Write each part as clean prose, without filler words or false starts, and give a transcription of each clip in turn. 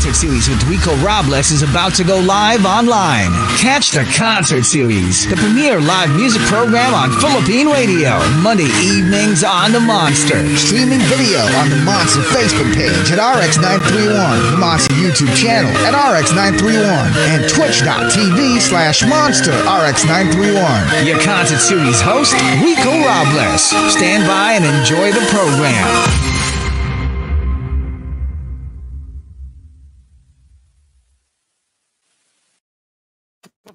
concert series with Rico Robles is about to go live online. Catch the concert series, the premier live music program on Philippine radio, Monday evenings on the Monster. Streaming video on the Monster Facebook page at RX931, the Monster YouTube channel at RX931, and twitch.tv/Monster RX931. Your concert series host, Rico Robles. Stand by and enjoy the program.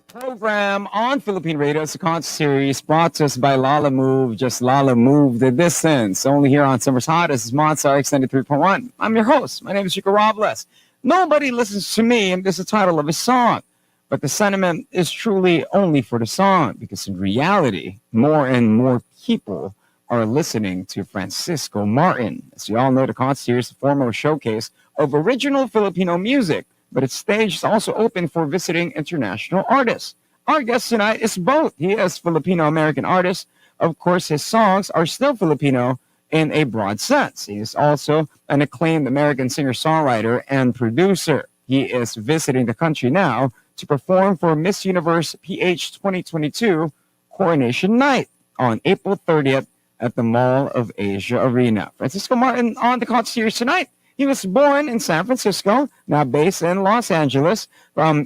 Program on Philippine Radio is a concert series brought to us by Lalamove. Just Lalamove the distance. Only here on Summer's Hot. This is Monster RX93.1. I'm your host. My name is Rico Robles. Nobody listens to me, and this is the title of a song. But the sentiment is truly only for the song, because in reality, more and more people are listening to Francisco Martin. As you all know, the concert series is a formal showcase of original Filipino music, but its stage is also open for visiting international artists. Our guest tonight is both. He is Filipino-American artist. Of course, his songs are still Filipino in a broad sense. He is also an acclaimed American singer-songwriter and producer. He is visiting the country now to perform for Miss Universe PH 2022 Coronation Night on April 30th at the Mall of Asia Arena. Francisco Martin on the concert series tonight. He was born in San Francisco, now based in Los Angeles.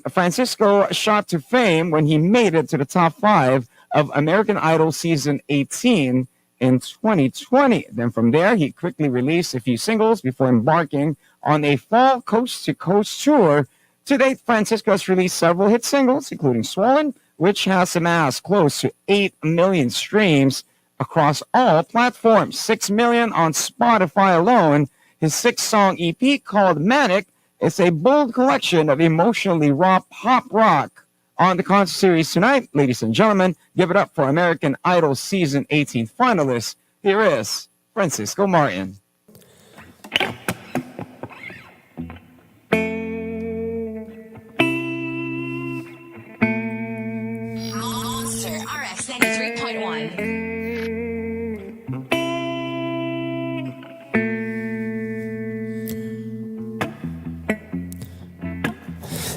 Francisco shot to fame when he made it to the top 5 of American Idol Season 18 in 2020. Then from there, he quickly released a few singles before embarking on a fall coast-to-coast tour. To date, Francisco has released several hit singles, including Swollen, which has amassed close to 8 million streams across all platforms, 6 million on Spotify alone. His 6-song EP called Manic is a bold collection of emotionally raw pop rock. On the concert series tonight, ladies and gentlemen, give it up for American Idol Season 18 finalist. Here is Francisco Martin. Monster RX93.1.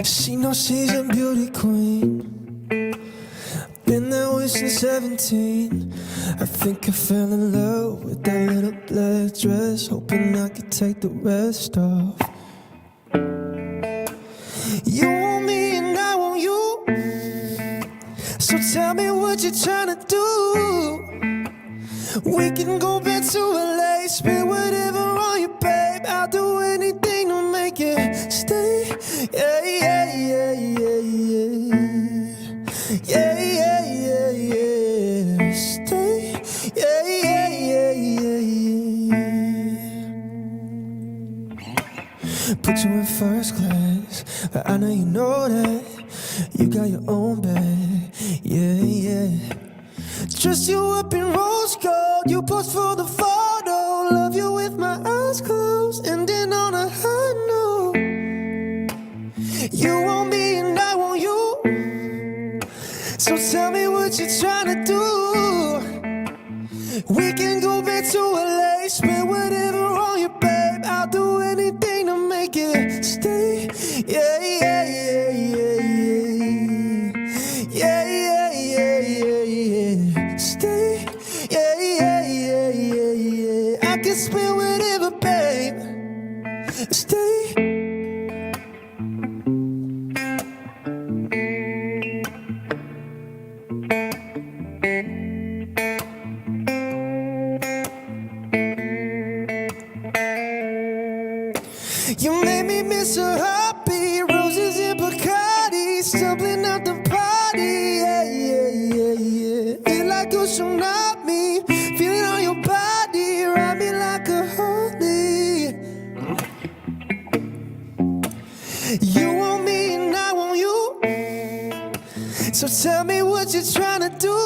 She knows she's a beauty queen. Been that way since 17. I think I fell in love with that little black dress, hoping I could take the rest off. You want me and I want you, so tell me what you're trying to do. We can go back to LA, spend whatever on you, babe. I'll do anything to make it stay. Yeah, yeah, yeah, yeah, yeah. Yeah, yeah, yeah, yeah. Stay. Yeah, yeah, yeah, yeah, yeah. Put you in first class, but I know you know that. You got your own bag. Yeah, yeah. Dress you up in rose gold, you pose for the photo. Love you with my eyes closed, ending on a high note. You want me and I want you, so tell me what you're trying to do. We can go back to LA, spend whatever on you, babe. I'll do anything to make it stay. Yeah, yeah, yeah, yeah, yeah. Yeah, yeah, yeah, yeah, yeah. Stay. Yeah, yeah, yeah, yeah, yeah. I can spend whatever, babe. Stay. You made me miss a heartbeat, roses and Bacardi, stumbling out the party, yeah, yeah, yeah, yeah. Feel like you should not me, feeling on your body, ride me like a holy. You want me and I want you, so tell me what you're trying to do.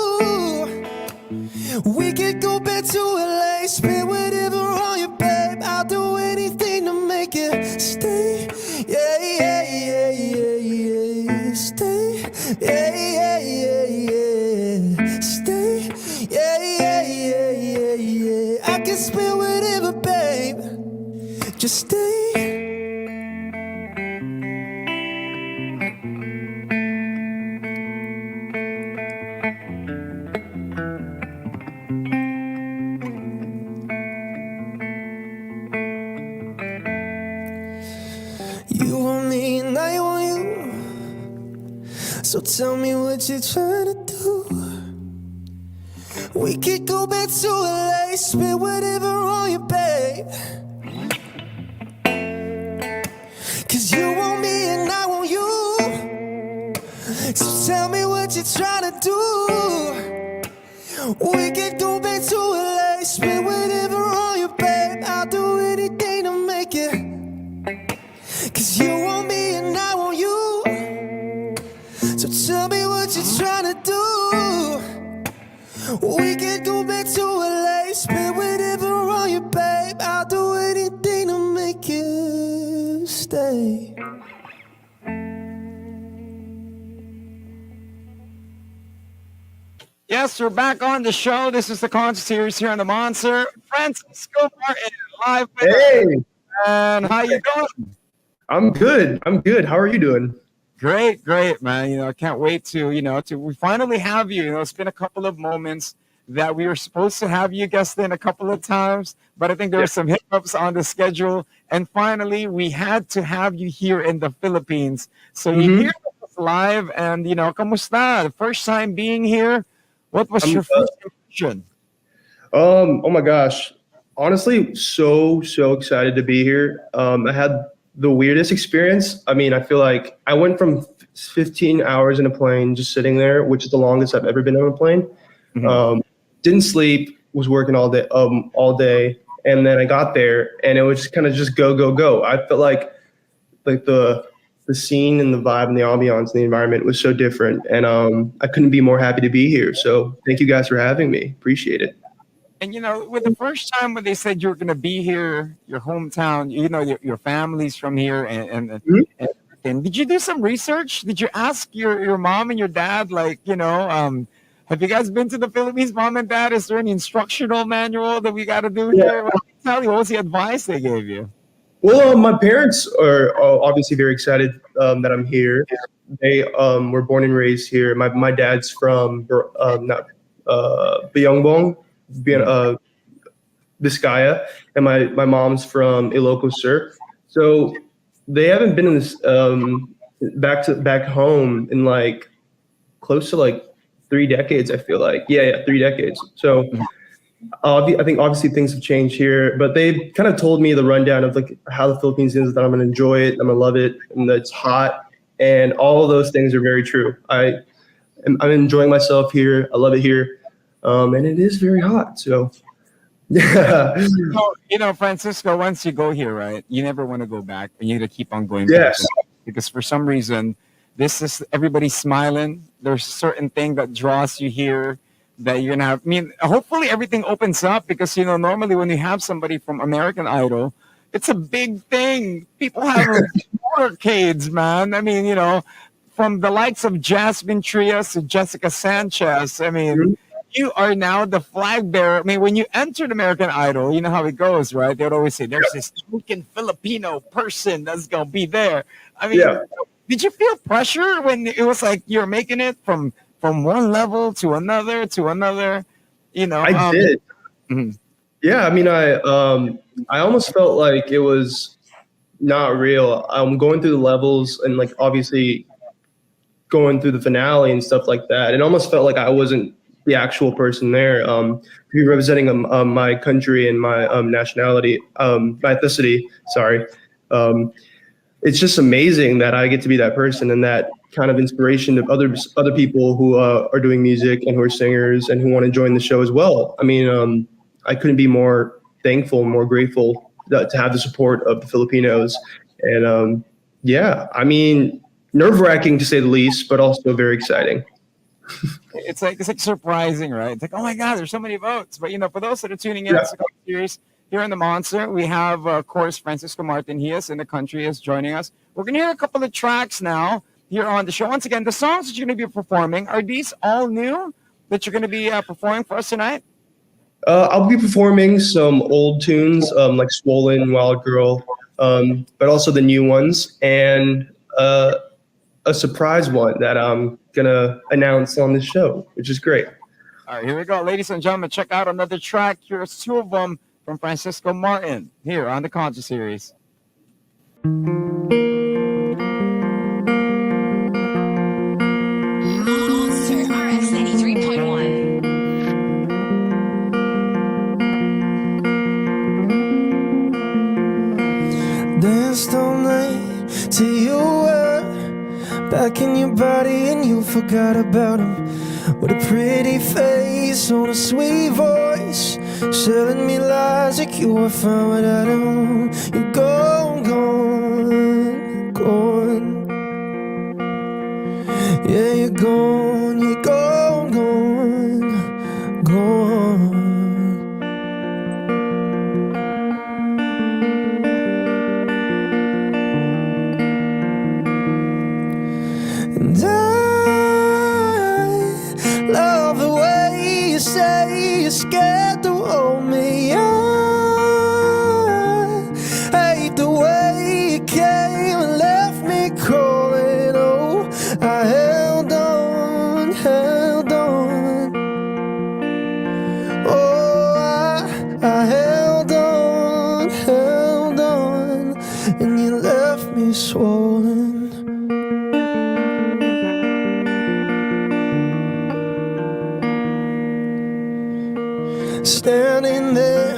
We could go back to LA, spend whatever on you, babe. I'll do anything to make it stay. Yeah, yeah, yeah, yeah, yeah. Stay. Yeah, yeah, yeah, yeah. Stay. Yeah, yeah, yeah, yeah, yeah. I can spend whatever, babe. Just stay. You want me and I want you. So tell me what you're trying to do. We could go back to LA, spend whatever on you, babe. Cause you want me and I want you. So tell me what you're trying to do. We could go back to LA, spend whatever on you, babe. I'll do anything to make it. Cause you want me and I want you. So tell me what you're trying to do. We could go back to LA, spend whatever on you, babe. I'll do anything to make you stay. Yes, we're back on the show. This is the concert series here on the Monster. Francisco Martin, live with us. Hey, And how you doing? I'm good. I'm good. How are you doing? Great, great, man. I can't wait to, we finally have you. It's been a couple of moments that we were supposed to have you guest in a couple of times, but I think there were some hiccups on the schedule. And finally, we had to have you here in the Philippines. So you're here with us live and, kamusta? The first time being here, what was your first impression? Oh my gosh. Honestly, so excited to be here. I had the weirdest experience. I mean, I feel like I went from 15 hours in a plane just sitting there, which is the longest I've ever been on a plane. Didn't sleep, was working all day. And then I got there and it was just kind of just go. I felt like the scene and the vibe and the ambiance and the environment was so different. And I couldn't be more happy to be here. So thank you guys for having me. Appreciate it. And, with the first time when they said you were going to be here, your hometown, your family's from here and everything, did you do some research? Did you ask your mom and your dad, have you guys been to the Philippines, mom and dad? Is there any instructional manual that we got to do here? What did they tell you? What was the advice they gave you? Well, my parents are obviously very excited that I'm here. They were born and raised here. My dad's from Bayongbong, Vizcaya, and my mom's from Ilocos Sur. So they haven't been in this back home in close to 3 decades. I feel like 3 decades. So. I think obviously things have changed here, but they kind of told me the rundown of how the Philippines is, that I'm going to enjoy it, I'm going to love it, and that it's hot, and all of those things are very true. I'm enjoying myself here. I love it here, and it is very hot. So, yeah. Francisco, once you go here, right, you never want to go back, and you got to keep on going Yes. back because for some reason, this is everybody's smiling. There's a certain thing that draws you here. That you're gonna have. I mean, hopefully everything opens up because normally when you have somebody from American Idol, it's a big thing. People have motorcades, man. I mean, from the likes of Jasmine Trias to Jessica Sanchez. I mean, you are now the flag bearer. I mean, when you entered American Idol, you know how it goes, right? They would always say, "There's this token Filipino person that's gonna be there." I mean, did you feel pressure when it was like you're making it from one level to another, I did. Yeah, I mean, I almost felt like it was not real. I'm going through the levels and obviously going through the finale and stuff like that. It almost felt like I wasn't the actual person there. To be representing my country and my nationality, my ethnicity. Sorry. It's just amazing that I get to be that person and that kind of inspiration to other people who are doing music and who are singers and who want to join the show as well. I mean, I couldn't be more thankful, more grateful to have the support of the Filipinos. And I mean, nerve-wracking to say the least, but also very exciting. It's like surprising, right? It's like, oh my God, there's so many votes. But for those that are tuning in, it's a series here in the Monster. We have, of course, Francisco Martin. He is in the country, is joining us. We're gonna hear a couple of tracks now here on the show. Once again, the songs that you're going to be performing, are these all new that you're going to be performing for us tonight? I'll be performing some old tunes like Swollen, Wild Girl, but also the new ones, and a surprise one that I'm going to announce on this show, which is great. All right, here we go. Ladies and gentlemen, check out another track. Here's two of them from Francisco Martin here on the Concert Series. Danced all night till you were back in your body and you forgot about him. With a pretty face on a sweet voice, selling me lies like you were fine without him. You're gone, gone, gone. Yeah, you're gone, you're gone, gone, gone. And I love the way you say you're scared to hold me. I hate the way you came and left me crawling. Oh, I held on, held on. Oh, I held on, and you left me swollen. Standing there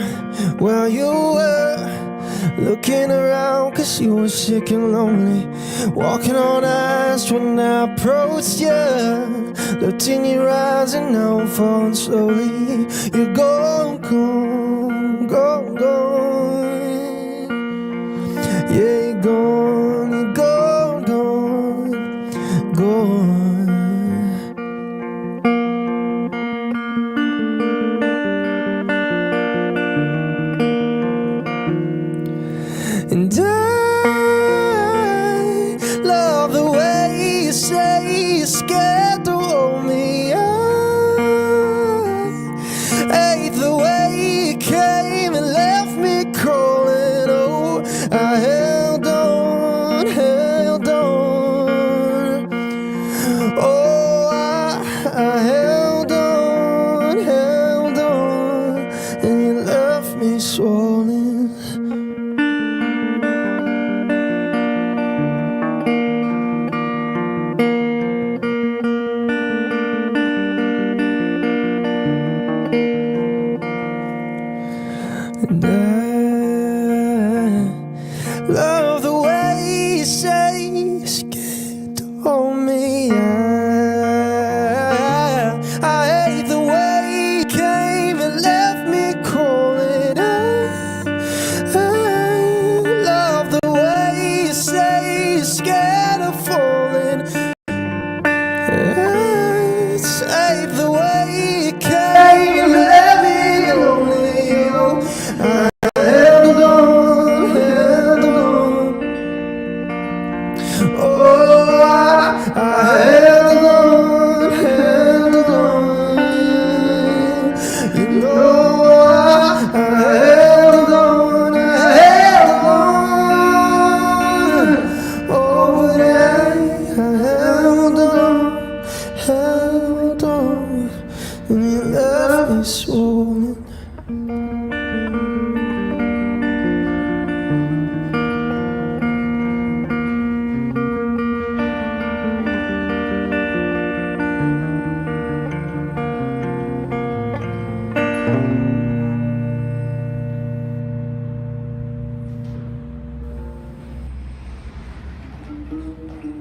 while you were looking around, 'cause you were sick and lonely, walking on ice when I approached you. Looked in your eyes and now I'm falling slowly. You're gone, gone, gone, gone. Yeah, you're gone, you're gone, gone, gone. And I love the way you say you're scared to hold me. I hate the way you came and left me crawling. Oh, I held on, held on. Oh, I held on, and you left me swollen. And I love the way you say you're scared to hold me. I hate the way you came and left me crawling. I love the way you say you're scared of falling. Hate the way you came and left me lonely. I held on, held on. Oh, I held on. You know I held on, Oh, but I held on, and you left me swollen.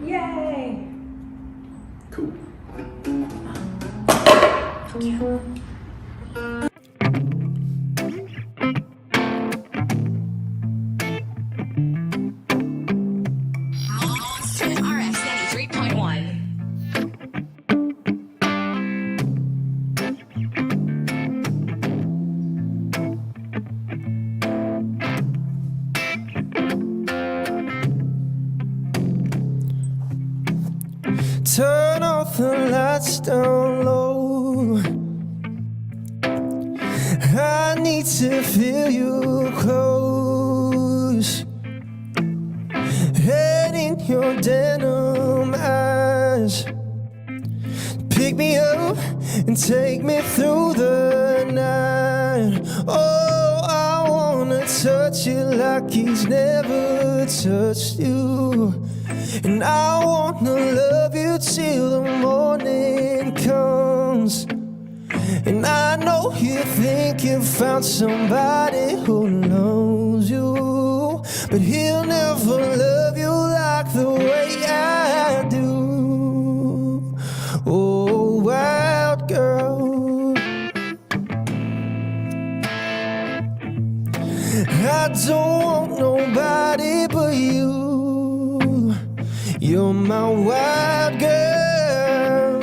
Yay! Cool. Monster RX93.1. Turn off the lights down low. I need to feel you close. Head in your denim eyes. Pick me up and take me through the night. Oh, I wanna touch you like he's never touched you. And I wanna love you till the morning comes. And I know you think you found somebody who knows you. but he'll never love you like the way I do. Oh, wild girl, I don't want nobody but you. You're my wild girl.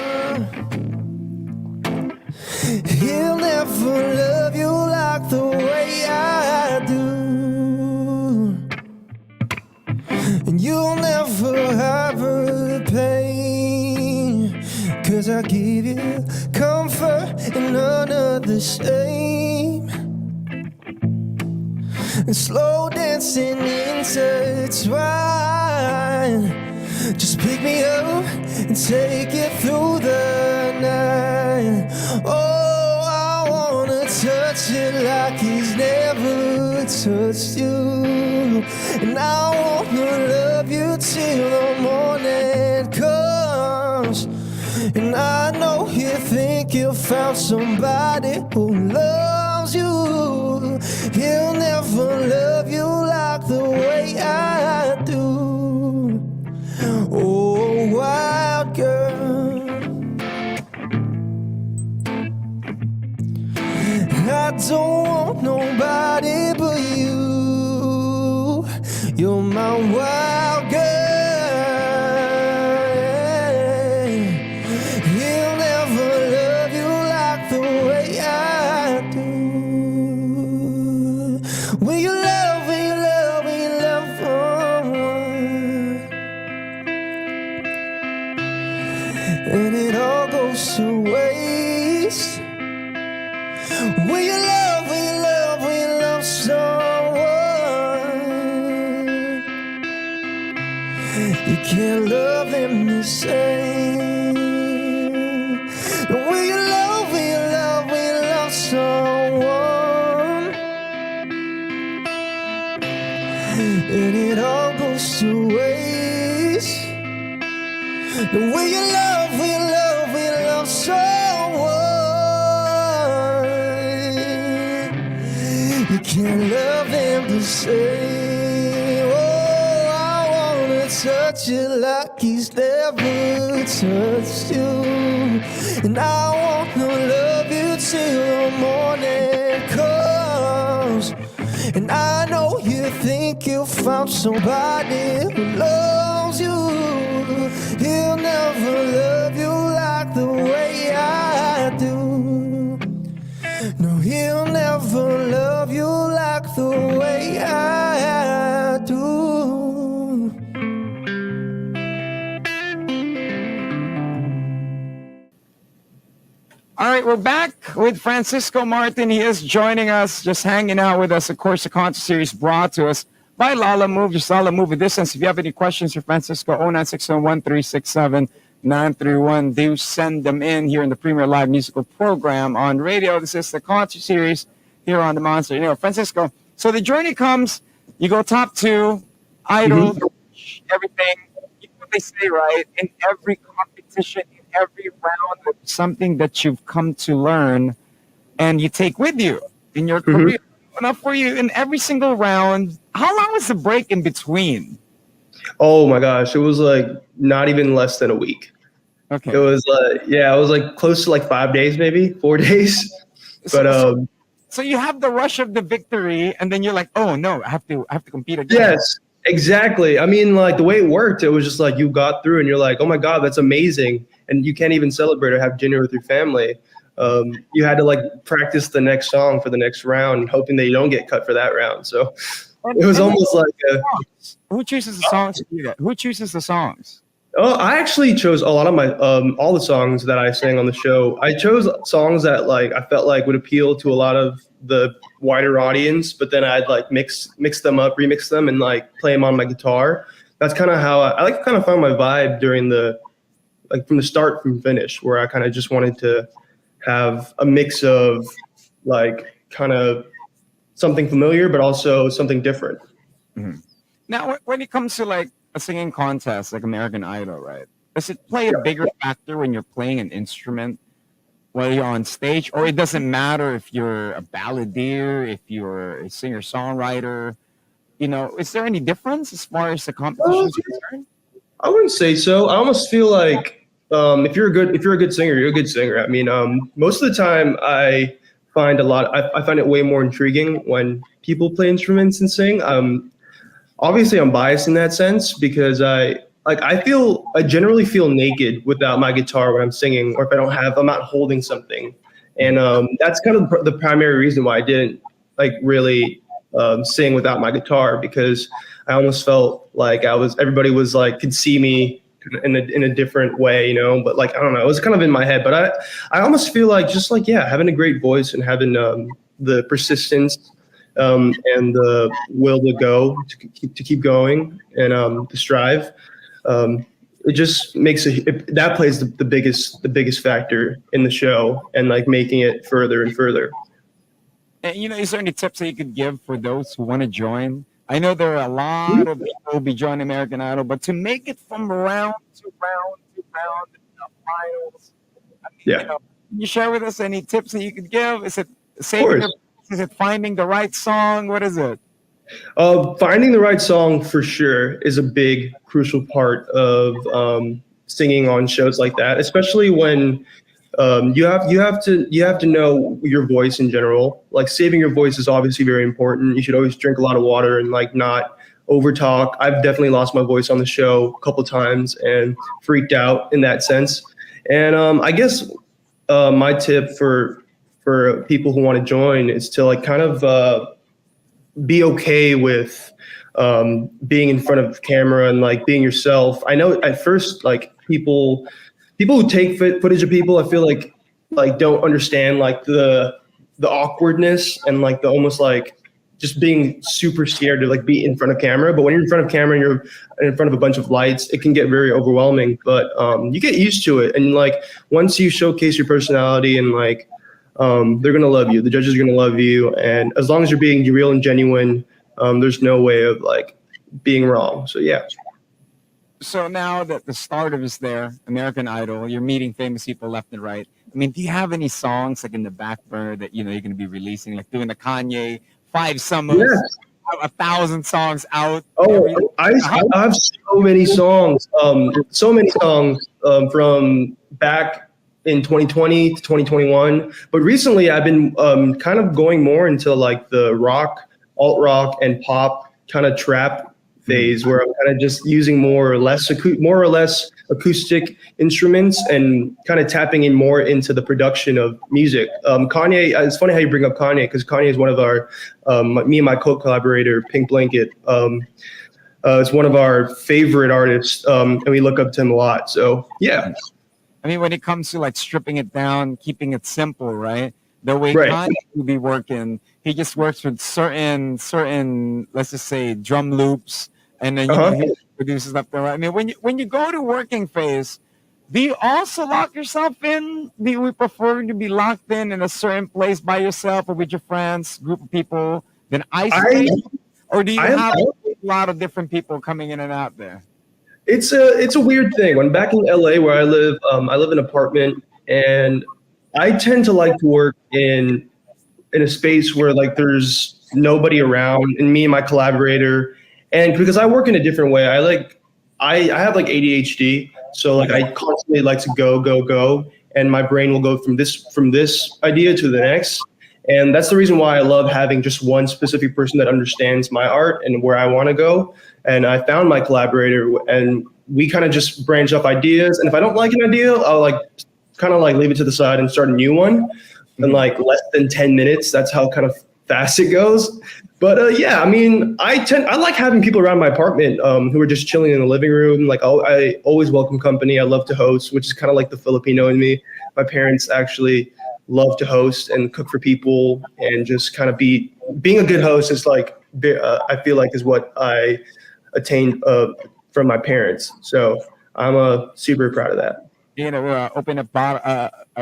He'll never love you like the way I do, and you'll never harbor the pain, 'cause I give you comfort and none of the shame. And slow dancing intertwined, just pick me up and take it through the night. Oh, I wanna touch it like he's never touched you, and I wanna love you till the morning comes. And I know you think you found somebody who loves you. He'll never love you like the way I do. Oh, wild girl, I don't want nobody but you. You're my wild girl. He'll never love you like the way I do. Will you love, will you love, will you love someone? And it all goes to waste. Will you love, will you love, will you love someone? You can't love them the same. Will you love, will you love, will you love someone? And it all goes to waste. Will you love, will you love, will you love someone? You can't love them the same. Oh, I wanna touch you like he's never touched you, and I wanna love you till the morning comes. And I know you think you found somebody who loves you. He'll never love you like the way I do. No, he'll never love you like the way I do. All right, we're back with Francisco Martin. He is joining us, just hanging out with us. Of course, the concert series brought to us by Lalamove. Just Lalamove Distance. If you have any questions for Francisco, 0961-367-931, do send them in here in the Premier Live Musical Program on radio. This is the concert series here on the Monster. You know, Francisco, so the journey comes, you go top two, idol, everything. You know what they say, right? In every competition, every round of something that you've come to learn and you take with you in your career. Now for you, in every single round, how long was the break in between? Oh my gosh, it was like not even less than a week. Okay. It was it was like close to like 5 days, maybe 4 days. But so you have the rush of the victory, and then you're like, oh no, I have to compete again. yes, exactly. I mean, like the way it worked, it was just like you got through and you're like, oh my God, that's amazing. And you can't even celebrate or have dinner with your family. You had to like practice the next song for the next round, hoping that you don't get cut for that round. So it was almost like who chooses the songs to do that? Who chooses the songs? Oh, I actually chose a lot of my all the songs that I sang on the show. I chose songs that like I felt like would appeal to a lot of the wider audience, but then I'd like mix them up, remix them, and like play them on my guitar. That's kind of how I like kind of found my vibe during the like from the start from finish, where I kind of just wanted to have a mix of like kind of something familiar, but also something different. Mm-hmm. Now, when it comes to like a singing contest, like American Idol, right? Does it play a bigger factor when you're playing an instrument while you're on stage, or it doesn't matter if you're a balladeer, if you're a singer-songwriter? is there any difference as far as the competition is concerned? I wouldn't say so. I almost feel like if you're a good singer, you're a good singer. I mean, most of the time I find I find it way more intriguing when people play instruments and sing. Obviously I'm biased in that sense because I generally feel naked without my guitar when I'm singing, or if I'm not holding something. And that's kind of the primary reason why I didn't really sing without my guitar, because I almost felt like everybody was could see me in a different way, but I don't know, it was kind of in my head. But I almost feel like having a great voice and having the persistence and the will to keep going and to strive, it just makes that plays the biggest factor in the show, and making it further and further. And, is there any tips that you could give for those who want to join? I know there are a lot of people who will be joining American Idol, but to make it from round to round to round in the finals, can you share with us any tips that you could give? Is it saving is it finding the right song? What is it? Finding the right song for sure is a big, crucial part of singing on shows like that, especially when you have to know your voice in general. Saving your voice is obviously very important. You should always drink a lot of water and not over talk. I've definitely lost my voice on the show a couple times and freaked out in that sense. And I guess my tip for people who want to join is to kind of be okay with being in front of camera and being yourself. I know at first people who take footage of people, I feel like don't understand the awkwardness and the almost just being super scared to be in front of camera. But when you're in front of camera and you're in front of a bunch of lights, it can get very overwhelming. But you get used to it, and once you showcase your personality and they're gonna love you. The judges are gonna love you, and as long as you're being real and genuine, there's no way of being wrong. So yeah. So now that the stardom is there, American Idol, you're meeting famous people left and right. I mean, do you have any songs in the back burner that you're going to be releasing, doing the Kanye 5 Summers, 1,000 songs out? Oh, I have so many songs, from back in 2020 to 2021. But recently, I've been kind of going more into the rock, alt rock, and pop kind of trap phase, where I'm kind of just using more or less acoustic instruments and kind of tapping in more into the production of music. Kanye, it's funny how you bring up Kanye, because Kanye is one of our, me and my co-collaborator, Pink Blanket, is one of our favorite artists, and we look up to him a lot. So yeah. I mean, when it comes to stripping it down, keeping it simple, right? The way Kanye will be working, he just works with certain, let's just say, drum loops, and then he produces stuff there. I mean, when you go to working phase, do you also lock yourself in? Do you prefer to be locked in a certain place by yourself or with your friends, group of people, then isolate, or do you have a lot of different people coming in and out there? It's a weird thing. When back in LA where I live in an apartment, and I tend to like to work in a space where there's nobody around, and me and my collaborator, and because I work in a different way, I have ADHD, so I constantly like to go, and my brain will go from this idea to the next, and that's the reason why I love having just one specific person that understands my art and where I want to go. And I found my collaborator, and we kind of just branch off ideas, and if I don't like an idea, I'll kind of leave it to the side and start a new one in less than 10 minutes. That's how kind of fast it goes. But yeah, I mean, I like having people around my apartment who are just chilling in the living room. I always welcome company. I love to host, which is kind of like the Filipino in me. My parents actually love to host and cook for people, and just kind of being a good host is I feel is what I attained from my parents. So I'm super proud of that. Open a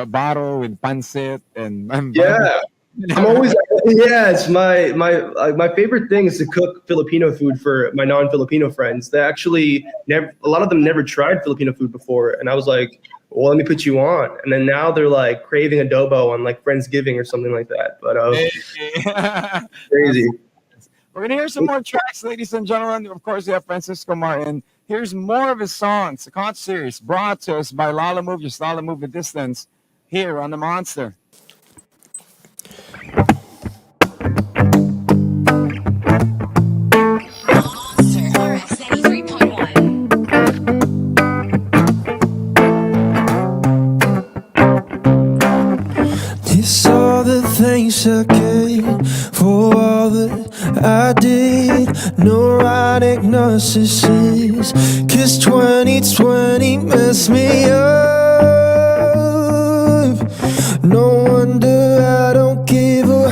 bottle with pancit and yeah. I'm always it's my favorite thing is to cook Filipino food for my non-Filipino friends. They actually a lot of them never tried Filipino food before, and I was like, well, let me put you on. And then now they're craving adobo on Friendsgiving or something like that. But crazy. We're going to hear some more tracks, ladies and gentlemen. Of course, we have Francisco Martin. Here's more of his songs, the concert series brought to us by Lalamove, just Lalamove the Distance, here on the Monster. Monster RX93.1. It's all the things I get for all that I did. Neurotic narcissist, 'cause 2020 messed me up. No wonder I don't give a.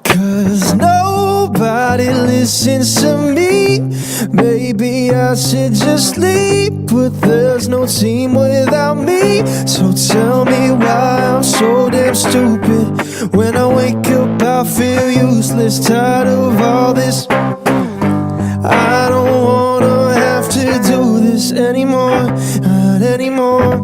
'Cause nobody listens to me. Maybe I should just leave, but there's no team without me. So tell me why I'm so damn stupid. When I wake up I feel useless, tired of all this. I don't wanna have to do this anymore, not anymore.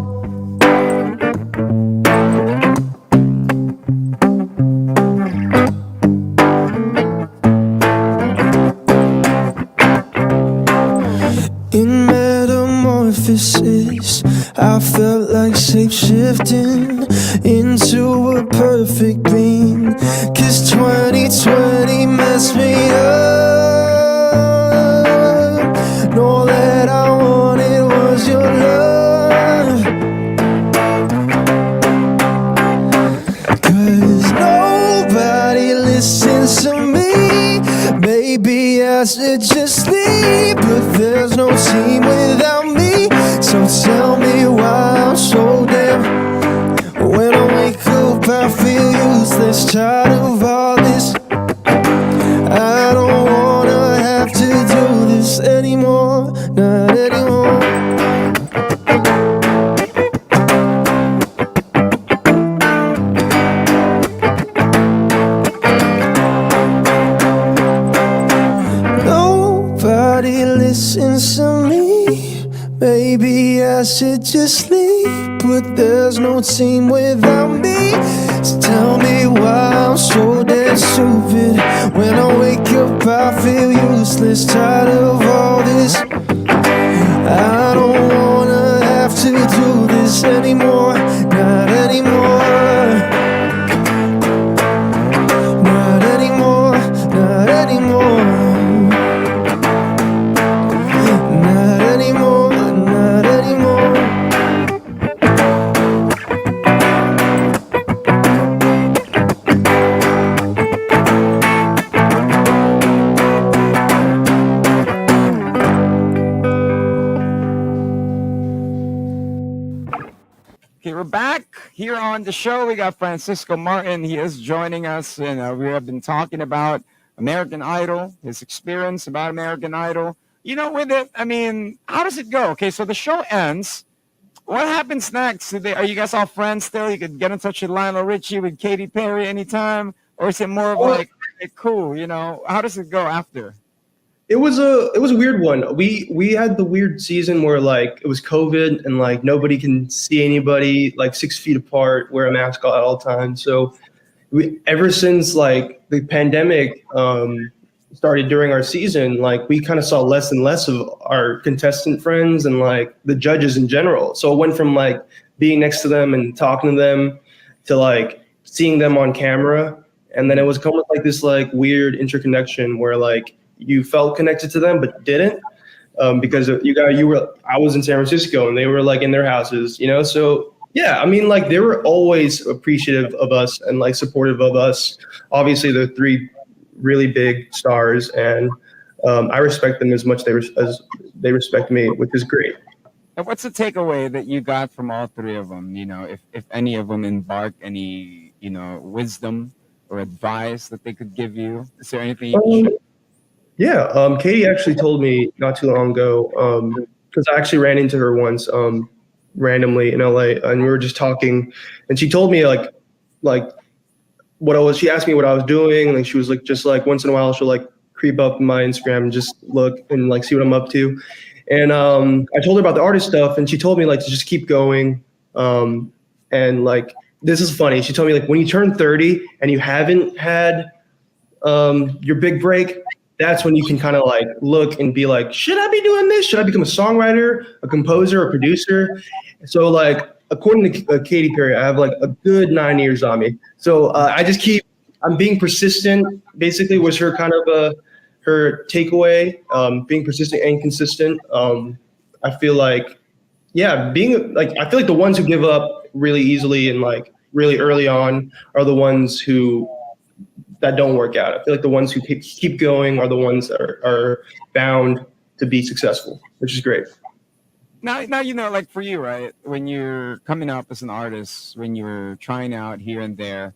In metamorphosis, I felt like shape-shifting into a perfect being. 'Cause 2020 messed me up. And all that I wanted was your love. 'Cause nobody listens to me. Maybe I should just leave, but there's no team without me. So tell me why I'm so damn. When I wake up I feel useless, tired of all this. I don't wanna have to do this anymore, not anymore. Nobody listens to me. Maybe I should just leave, but there's no team without me. So tell me why I'm so damn stupid. When I wake up I feel useless, tired of all this. I don't wanna have to do this anymore, not anymore. Not anymore, not anymore. Not anymore, not anymore. Okay, we're back here on the show. We got Francisco Martin. He is joining us, and we have been talking about American Idol, his experience about American Idol. You know, with it, I mean, how does it go? Okay, so the show ends. What happens next? Are you guys all friends still? You could get in touch with Lionel Richie, with Katy Perry anytime? Or is it more of like, hey, cool, you know? How does it go after? It was a weird one. We had the weird season where like it was COVID and like nobody can see anybody, like 6 feet apart, wear a mask at all times. So ever since like the pandemic started during our season, like we kind of saw less and less of our contestant friends and like the judges in general. So it went from like being next to them and talking to them to like seeing them on camera, and then it was kind of like this like weird interconnection where like you felt connected to them but didn't, because I was in San Francisco and they were like in their houses, you know. So yeah, I mean, like they were always appreciative of us and like supportive of us. Obviously, they're three really big stars, and I respect them as much as they respect me, which is great. And what's the takeaway that you got from all three of them? You know, if any of them embarked any, you know, wisdom or advice that they could give you? Is there anything you can share? Yeah, Katie actually told me not too long ago, because I actually ran into her once randomly in LA, and we were just talking, and she told me like she asked me what I was doing, and like she was like, just like once in a while she'll like creep up my Instagram and just look and like see what I'm up to. And I told her about the artist stuff, and she told me like to just keep going, and like this is funny. She told me like when you turn 30 and you haven't had your big break, that's when you can kind of like look and be like, should I be doing this? Should I become a songwriter, a composer, a producer? So like, according to Katy Perry, I have like a good 9 years on me. So I'm being persistent. Basically, was her kind of her takeaway. Being persistent and consistent. I feel like, yeah, I feel like the ones who give up really easily and like really early on are the ones that don't work out. I feel like the ones who keep going are the ones that are bound to be successful, which is great. Now, like for you, right? When you're coming up as an artist, when you're trying out here and there,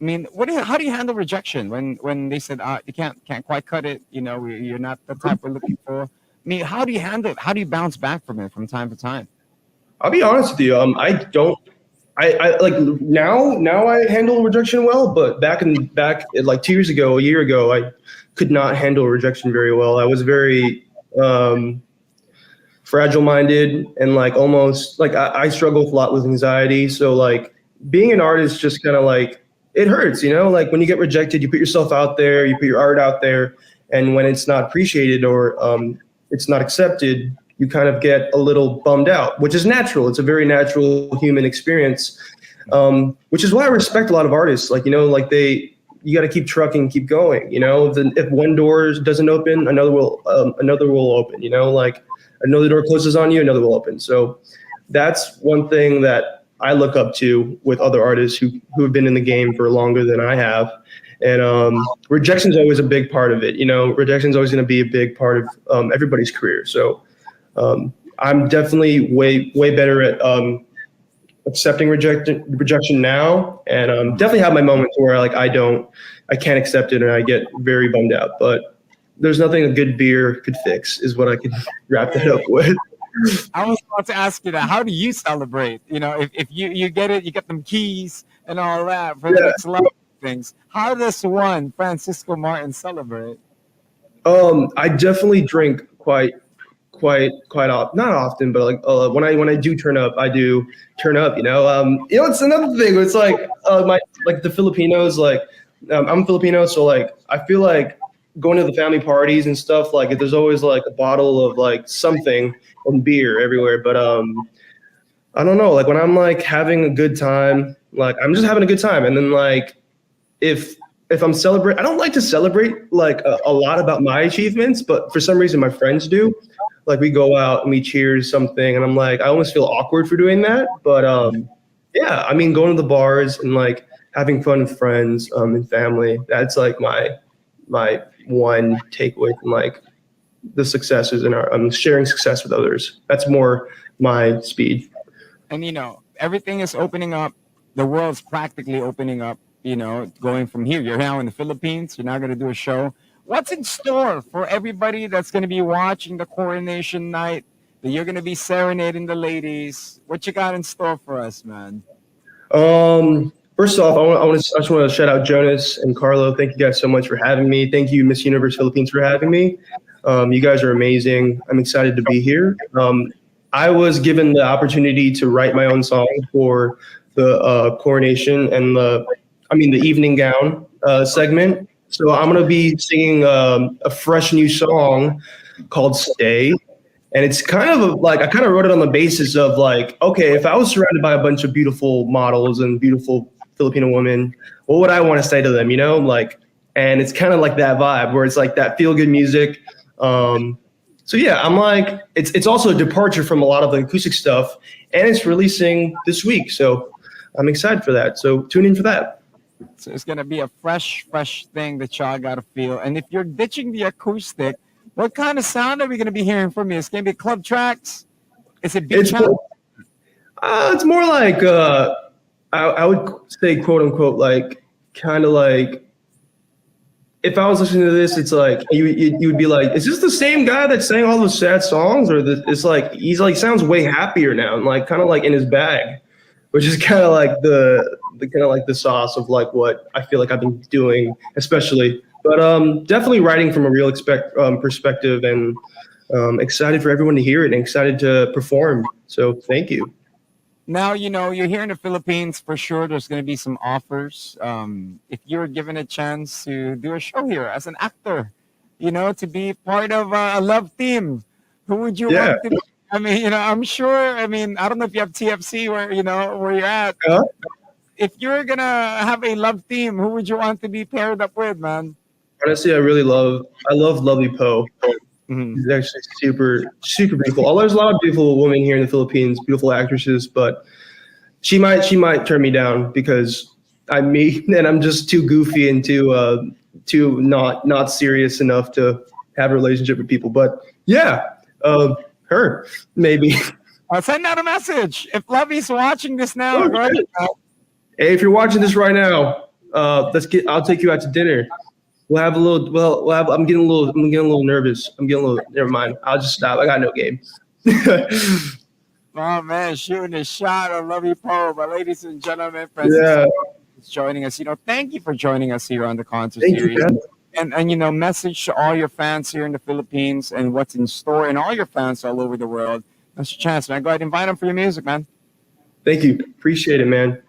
I mean, how do you handle rejection when they said, you can't quite cut it, you're not the type we're looking for? I mean, how do you handle it? How do you bounce back from it from time to time? I'll be honest with you. I like now I handle rejection well, but back like 2 years ago, a year ago, I could not handle rejection very well. I was very fragile-minded and like almost like I struggle a lot with anxiety. So like being an artist just kind of like it hurts, like when you get rejected, you put yourself out there, you put your art out there, and when it's not appreciated or it's not accepted, you kind of get a little bummed out, which is natural. It's a very natural human experience, which is why I respect a lot of artists. Like, you got to keep trucking, keep going. If one door doesn't open, another will open. Like another door closes on you, another will open. So that's one thing that I look up to with other artists who have been in the game for longer than I have. And rejection is always a big part of it. Rejection is always going to be a big part of everybody's career. So I'm definitely way better at accepting rejection now, and definitely have my moments where like I can't accept it and I get very bummed out. But there's nothing a good beer could fix, is what I could wrap that up with. I was about to ask you that. How do you celebrate? If you get it, you get them keys and all that for the next level of things. How does one Francisco Martin celebrate? I definitely drink quite often, not often, but like when I do turn up, I do turn up. It's another thing. It's like the Filipinos. Like I'm Filipino, so like I feel like going to the family parties and stuff. Like there's always like a bottle of like something and beer everywhere. But I don't know. Like when I'm like having a good time, like I'm just having a good time, and then like if I'm celebrating, I don't like to celebrate like a lot about my achievements, but for some reason my friends do. Like we go out and we cheers something, and I'm like, I almost feel awkward for doing that. But yeah, I mean, going to the bars and like having fun with friends and family, that's like my one takeaway from like the successes and sharing success with others. That's more my speed. And everything is opening up. The world's practically opening up. Going from here, you're now in the Philippines. You're now going to do a show. What's in store for everybody that's going to be watching the coronation night? That you're going to be serenading the ladies. What you got in store for us, man? First off, I just want to shout out Jonas and Carlo. Thank you guys so much for having me. Thank you, Miss Universe Philippines, for having me. You guys are amazing. I'm excited to be here. I was given the opportunity to write my own song for the coronation and the evening gown segment. So I'm going to be singing a fresh new song called Stay. And it's kind of like, I kind of wrote it on the basis of like, okay, if I was surrounded by a bunch of beautiful models and beautiful Filipino women, what would I want to say to them, and it's kind of like that vibe where it's like that feel good music. So yeah, I'm like, it's also a departure from a lot of the acoustic stuff, and it's releasing this week. So I'm excited for that. So tune in for that. So it's going to be a fresh thing that y'all got to feel. And if you're ditching the acoustic, what kind of sound are we going to be hearing from you? It's going to be club tracks? Is it beach house? It's more like, I would say, quote unquote, like, kind of like, if I was listening to this, it's like, you would be like, is this the same guy that sang all those sad songs? Or it's like, he's like, sounds way happier now and like, kind of like in his bag, which is kind of like the sauce of like what I feel like I've been doing, especially. But definitely writing from a real perspective, and excited for everyone to hear it and excited to perform. So thank you. Now, you're here in the Philippines for sure. There's going to be some offers. If you're given a chance to do a show here as an actor, to be part of a love team, who would you Yeah. want to be? I mean, I'm sure. I mean, I don't know if you have TFC where you're at. Huh? If you're gonna have a love team, who would you want to be paired up with, man? Honestly, I love Lovely Poe. Mhm. She's actually super, super beautiful. Although there's a lot of beautiful women here in the Philippines, beautiful actresses, but she might turn me down because I'm me and I'm just too goofy and too not serious enough to have a relationship with people. But yeah, her maybe. Send out a message if Lovey's watching this now, Oh, right? shit. Hey, if you're watching this right now, I'll take you out to dinner. We'll have a little. We'll have. I'm getting a little nervous. Never mind. I'll just stop. I got no game. Oh man, shooting a shot on Lovey Poe. But ladies and gentlemen, Francis Yeah. is joining us. Thank you for joining us here on the concert Thank you, series. man. And message to all your fans here in the Philippines and what's in store, and all your fans all over the world. That's your chance, man. Go ahead and invite them for your music, man. Thank you. Appreciate it, man.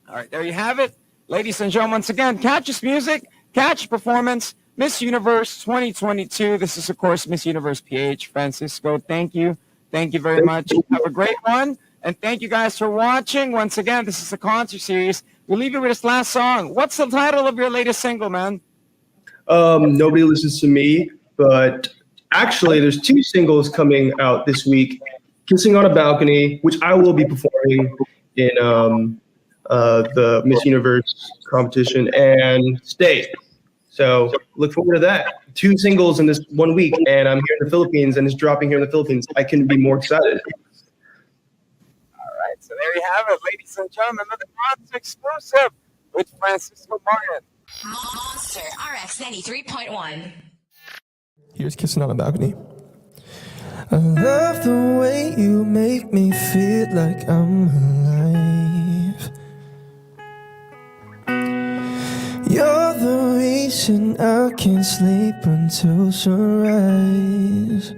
All right, there you have it. Ladies and gentlemen, once again, catch his music, catch his performance, Miss Universe 2022. This is, of course, Miss Universe PH. Francisco, thank you. Thank you very much. Have a great one. And thank you guys for watching. Once again, this is a concert series. We'll leave you with this last song. What's the title of your latest single, man? Nobody listens to me, but actually, there's 2 singles coming out this week. Kissing on a Balcony, which I will be performing in the Miss Universe competition, and Stay. So look forward to that. 2 singles in this 1 week, and I'm here in the Philippines, and it's dropping here in the Philippines. I couldn't be more excited. All right, so there you have it, ladies and gentlemen. Another Monster exclusive with Francisco Martin. Monster RX 93.1. Here's Kissing on a Balcony. I love the way you make me feel like I'm alive. You're the reason I can't sleep until sunrise.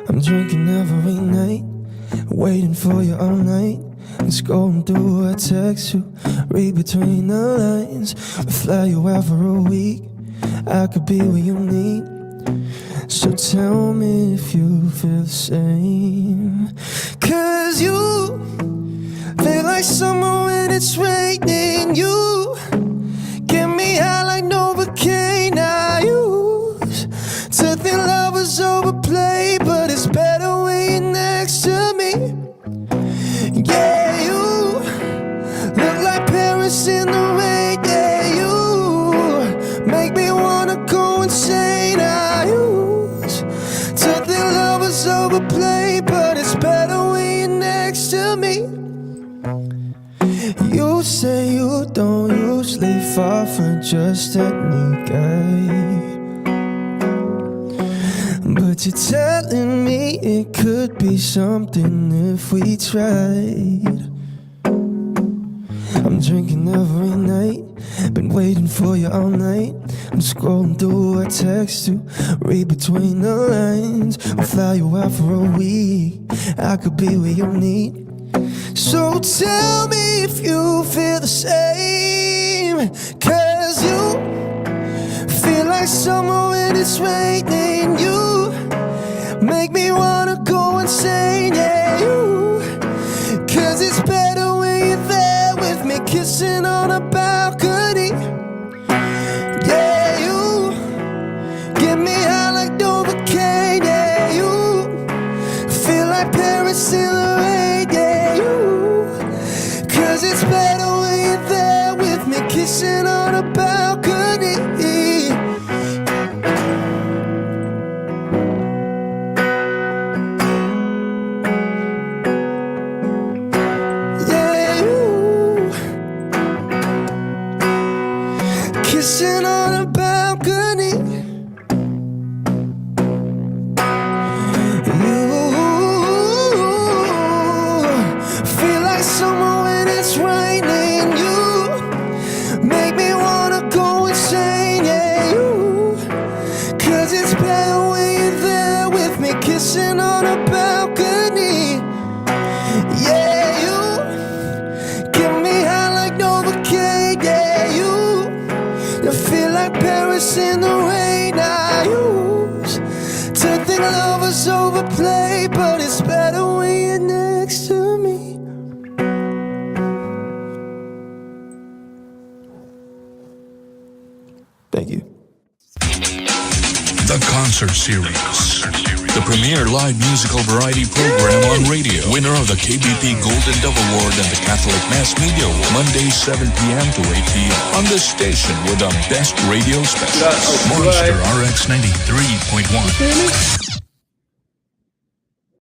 I'm drinking every night, waiting for you all night. And scrolling through a text to read between the lines. We fly you out for a week, I could be what you need. So tell me if you feel the same. 'Cause you feel like summer when it's raining. You get me high like Novocaine. I used to think love was overplayed, but it's better when you're next to me. Yeah, you look like Paris in the rain. Yeah, you make me wanna go insane. I used to think love was overplayed, but it's better when you're next to me. You say you don't usually fall for just any guy, but you're telling me it could be something if we tried. I'm drinking every night, been waiting for you all night. I'm scrolling through a text to read between the lines. I'll fly you out for a week, I could be what you need. So tell me if you feel the same. 'Cause you feel like summer when it's raining. You make me wanna go insane. Yeah, you. 'Cause it's better when you're there with me, kissing on a balcony. Yeah, you get me high like Novocaine. Yeah, you feel like Paris in the rain. Yeah, you. 'Cause it's better when you're there with me, kissing on a balcony. Yeah, you kissing on a balcony. Feel like summer when it's raining. You make me wanna go insane. Yeah, you. 'Cause it's better when you're there with me, kissing on a balcony. like Paris in the rain. I used to think love was overplayed, but it's better when you're next to me. Thank you. The Concert Series. The premier live musical variety program on radio. Winner of the KBP Golden Dove Award and the Catholic Mass Media Award. Mondays 7 p.m. to 8 p.m. on this station with our best radio specials. Monster RX93.1.